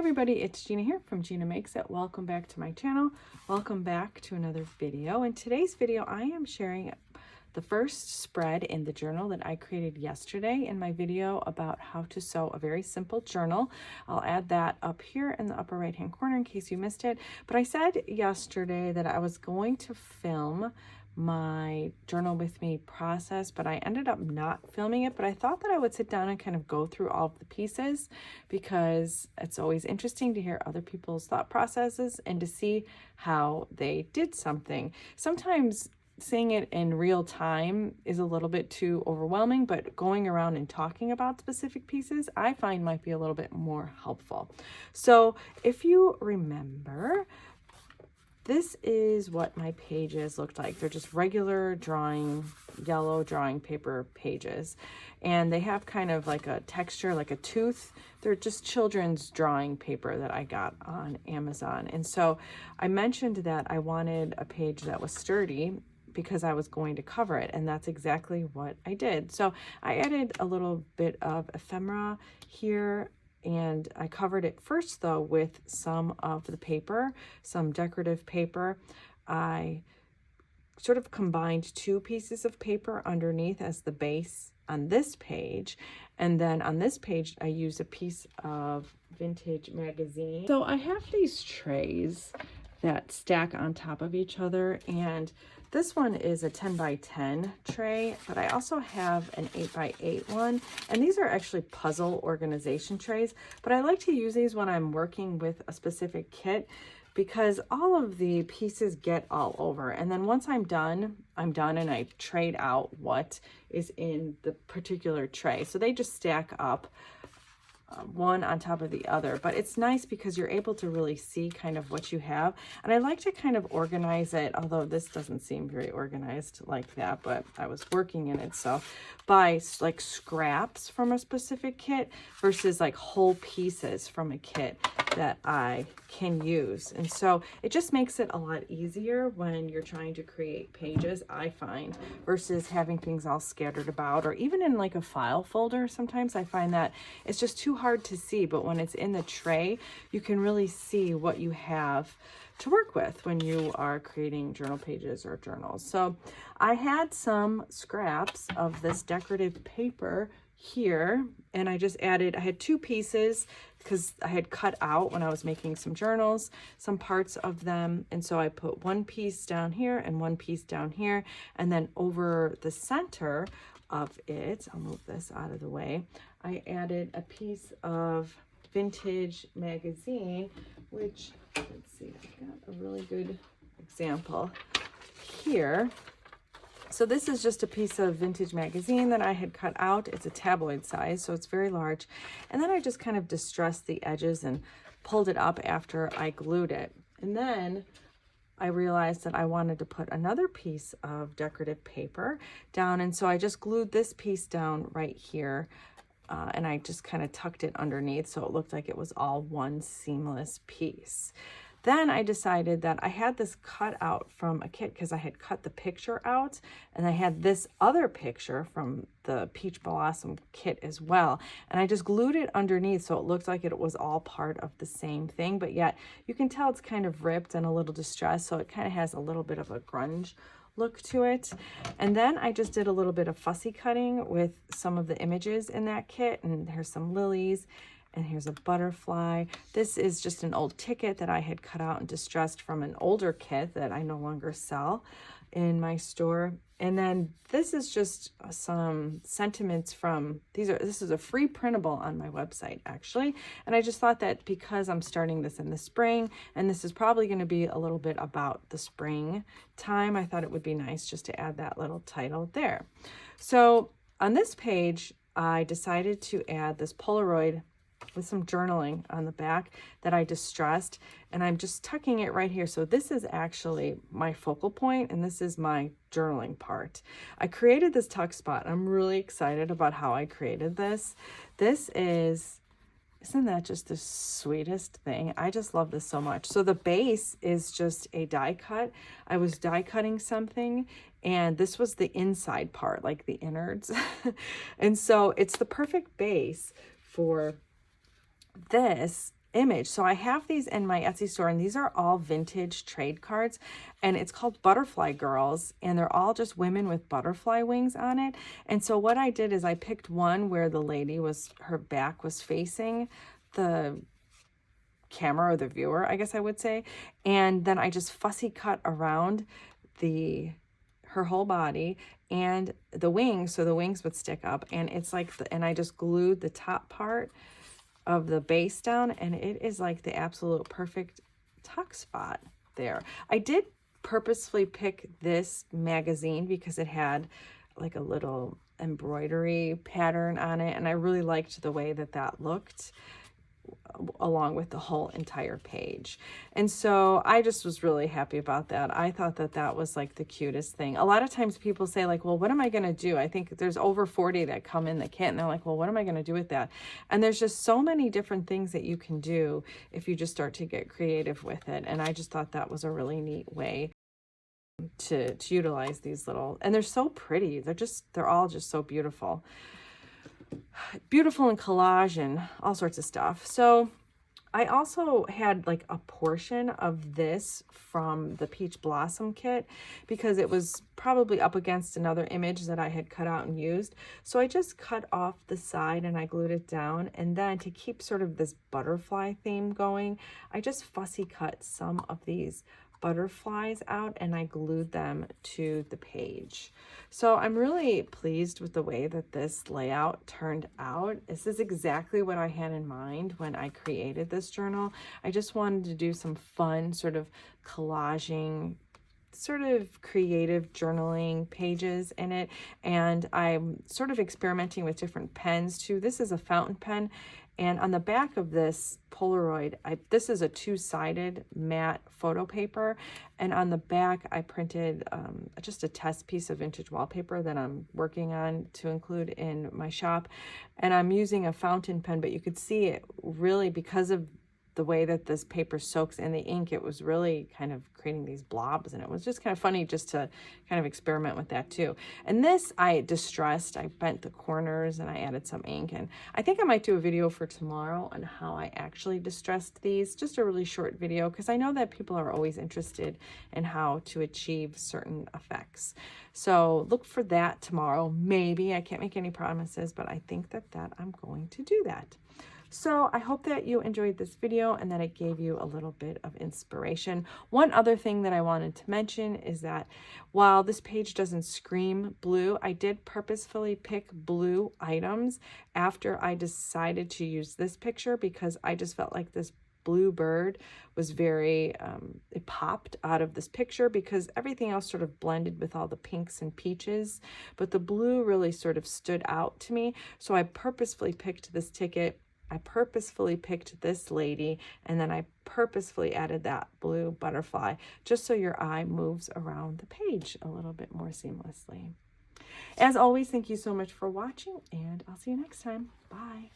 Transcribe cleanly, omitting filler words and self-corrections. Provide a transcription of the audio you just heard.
Everybody, it's Gina here from Gina Makes It. Welcome back to my channel. Welcome back to another video. In today's video, I am sharing the first spread in the journal that I created yesterday in my video about how to sew a very simple journal. I'll add that up here in the upper right hand corner in case you missed it. But I said yesterday that I was going to film my journal with me process, but I ended up not filming it. But I thought that I would sit down and kind of go through all of the pieces, because it's always interesting to hear other people's thought processes and to see how they did something. Sometimes seeing it in real time is a little bit too overwhelming, but going around and talking about specific pieces I find might be a little bit more helpful. So if you remember, this is what my pages looked like. They're just regular yellow drawing paper pages, and they have kind of like a texture, like a tooth. They're just children's drawing paper that I got on Amazon. And so I mentioned that I wanted a page that was sturdy because I was going to cover it, and that's exactly what I did. So I added a little bit of ephemera here, and I covered it first though with some of the paper, some decorative paper. I sort of combined two pieces of paper underneath as the base on this page, and then on this page I used a piece of vintage magazine. So I have these trays that stack on top of each other, and this one is a 10 by 10 tray, but I also have an 8 by 8 one, and these are actually puzzle organization trays, but I like to use these when I'm working with a specific kit, because all of the pieces get all over, and then once I'm done and I trade out what is in the particular tray. So they just stack up one on top of the other, but it's nice because you're able to really see kind of what you have. And I like to kind of organize it, although this doesn't seem very organized like that, but I was working in it, so by like scraps from a specific kit versus like whole pieces from a kit that I can use. And so it just makes it a lot easier when you're trying to create pages, I find, versus having things all scattered about, or even in like a file folder. Sometimes I find that it's just too hard to see, but when it's in the tray, you can really see what you have to work with when you are creating journal pages or journals. So I had some scraps of this decorative paper here, and I just added, I had two pieces because I had cut out when I was making some journals, some parts of them. And so I put one piece down here and one piece down here, and then over the center of it, I'll move this out of the way, I added a piece of vintage magazine, which, let's see, I've got a really good example here. So this is just a piece of vintage magazine that I had cut out. It's a tabloid size, so it's very large. And then I just kind of distressed the edges and pulled it up after I glued it. And then I realized that I wanted to put another piece of decorative paper down, and so I just glued this piece down right here, and I just kind of tucked it underneath so it looked like it was all one seamless piece. Then I decided that I had this cut out from a kit because I had cut the picture out, and I had this other picture from the Peach Blossom kit as well. And I just glued it underneath so it looked like it was all part of the same thing, but yet you can tell it's kind of ripped and a little distressed, so it kind of has a little bit of a grunge look to it. And then I just did a little bit of fussy cutting with some of the images in that kit, and there's some lilies, and here's a butterfly. This is just an old ticket that I had cut out and distressed from an older kit that I no longer sell in my store. And then this is just some sentiments from, this is a free printable on my website actually. And I just thought that because I'm starting this in the spring, and this is probably going to be a little bit about the spring time, I thought it would be nice just to add that little title there. So on this page, I decided to add this Polaroid with some journaling on the back that I distressed, and I'm just tucking it right here. So this is actually my focal point, and this is my journaling part. I created this tuck spot. I'm really excited about how I created this. Isn't that just the sweetest thing? I just love this so much. So the base is just a die cut. I was die cutting something, and this was the inside part, like the innards. And so it's the perfect base for this image. So I have these in my Etsy store, and these are all vintage trade cards, and it's called Butterfly Girls, and they're all just women with butterfly wings on it. And so what I did is I picked one where the lady was, her back was facing the camera, or the viewer, I guess I would say, and then I just fussy cut around her whole body and the wings, so the wings would stick up, and it's like and I just glued the top part of the base down, and it is like the absolute perfect tuck spot there. I did purposefully pick this magazine because it had like a little embroidery pattern on it, and I really liked the way that that looked along with the whole entire page. And so I just was really happy about that. I thought that that was like the cutest thing. A lot of times people say like, well, what am I going to do? I think there's over 40 that come in the kit, and they're like, well, what am I going to do with that? And there's just so many different things that you can do if you just start to get creative with it. And I just thought that was a really neat way to utilize these little, and they're so pretty. They're all just so beautiful. Beautiful in collage and all sorts of stuff. So I also had like a portion of this from the Peach Blossom kit because it was probably up against another image that I had cut out and used. So I just cut off the side and I glued it down. And then to keep sort of this butterfly theme going, I just fussy cut some of these butterflies out and I glued them to the page. So I'm really pleased with the way that this layout turned out. This is exactly what I had in mind when I created this journal. I just wanted to do some fun sort of collaging, sort of creative journaling pages in it, and I'm sort of experimenting with different pens too. This is a fountain pen, and on the back of this Polaroid, this is a two-sided matte photo paper, and on the back I printed just a test piece of vintage wallpaper that I'm working on to include in my shop, and I'm using a fountain pen, but you could see it really, because of the way that this paper soaks in the ink, it was really kind of creating these blobs, and it was just kind of funny just to kind of experiment with that too. And this I distressed, I bent the corners and I added some ink, and I think I might do a video for tomorrow on how I actually distressed these, just a really short video, because I know that people are always interested in how to achieve certain effects. So look for that tomorrow. Maybe, I can't make any promises, but I think that I'm going to do that. So I hope that you enjoyed this video and that it gave you a little bit of inspiration. One other thing that I wanted to mention is that while this page doesn't scream blue, I did purposefully pick blue items after I decided to use this picture because I just felt like this blue bird was very, it popped out of this picture because everything else sort of blended with all the pinks and peaches, but the blue really sort of stood out to me. So I purposefully picked this ticket. I purposefully picked this lady, and then I purposefully added that blue butterfly just so your eye moves around the page a little bit more seamlessly. As always, thank you so much for watching, and I'll see you next time. Bye.